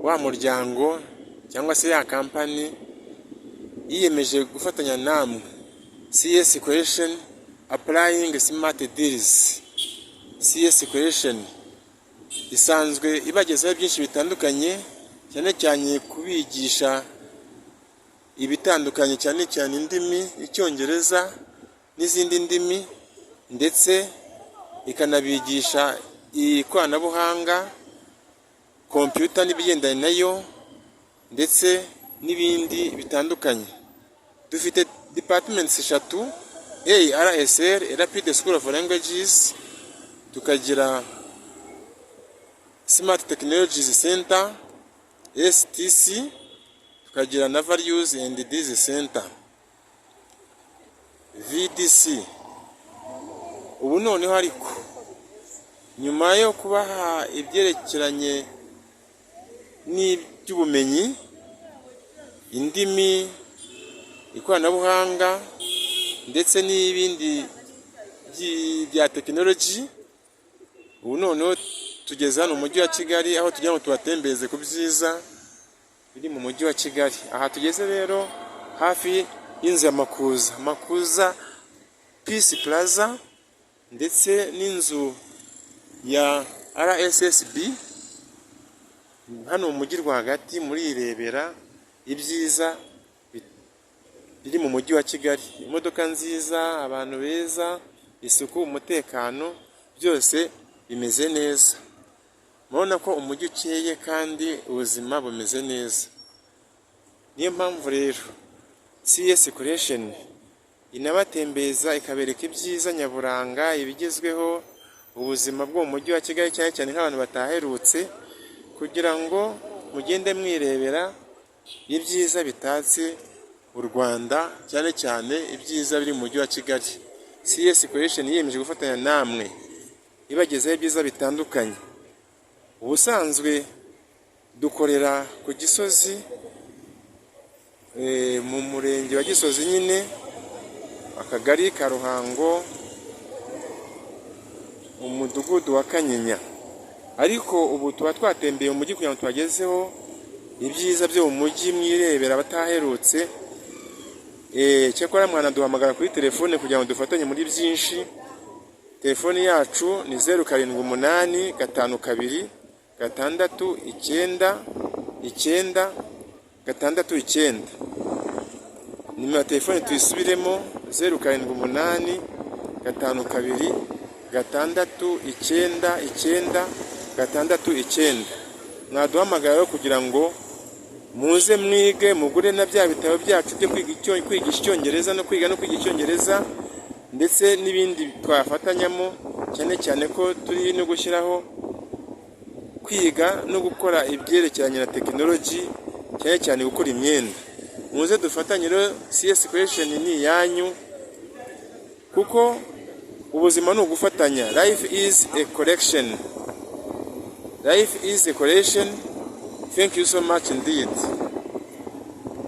wa muryango cyangwa se ya kampani yiyemeje gufatanya namwe. CS Collection applying smart deals. CS Collection isanzwe ibagezaho byinshi bitandukanye, cyane cyane kubigisha ibitandukanye, cyane cyane indimi, icyongereza n'izindi ndimi, ndetse ikanabigisha ikoranabuhanga, computer n'ibigendanye nayo, ndetse n'ibindi bitandukanye. Dufite departments 3: RSL, Rapid School of Languages, tukagira Smart Technologies Center, STC, tukagira na Values and Deeds Center, VDC. Ubu noneho ariko nyuma yo kubaha ibyerekeranye n'iby'ubumenyi, indimi, ikoranabuhanga ndetse n'ibindi bya technology, ubu noneho tugeze hano mu mujyi wa Kigali, aho tugira ngo tubatembeze ku byiza biri mu mujyi wa Kigali. Aha tugeze rero hafi y'inzu ya Makuza Peace Plaza, ndetse n'inzu ya RSSB. Hano mu mujyi rwagati murirebera ibyiza biri mu mujyi wa Kigali. Imodoka nziza, abantu beza, isuku, umutekano, byose bimeze neza. Murabona ko umujyi ukeye kandi ubuzima bumeze neza. Niyo mpamvu rero CS Collection inabatembeza ikabereka ibyiza nyaburanga, ibigezweho, ubuzima bwo mu mujyi wa Kigali, cyane cyane nk'abantu bataherutse, kugira ngo mugende mwirebera ibyiza bitatse u Rwanda, cyane cyane ibyiza biri mu mujyi wa Kigali. CS Collection yiyemeje gufatanya namwe ibagezaho ibyiza bitandukanye. Ubusanzwe dukorera ku Gisozi, mu murenge wa Gisozi nyine, akagari ka Ruhango, umudugudu wa Kanyinya. Ariko ubu tuba twatembeye mu mujyi kugira ngo tubagezeho ibyiza byo mu mujyi mwirebera bataherutse. Cyakora mwana duhamagara kuri telefone kugira ngo dufatanye muri byinshi. Telefoni yacu ni 0785 52 6 9 9 6. Nimero ya telefone tuyisubiremo 0785 52 6 9 9 mwaduhamagara kugira ngo muze mwige, mugure na bya bitabo byacu byo kwigisha icyongereza no kwiga no kwiga icyongereza, ndetse n'ibindi twafatanyamo, cyane cyane ko turi no gushyiraho kwiga no gukora ibyerekeranye na technology, cyane cyane gukora imyenda. Muze dufatanye rero, CS Collection ni yanyu, kuko ubuzima ni ugufatanya. Life is a collection. Life is a collection. Thank you so much indeed.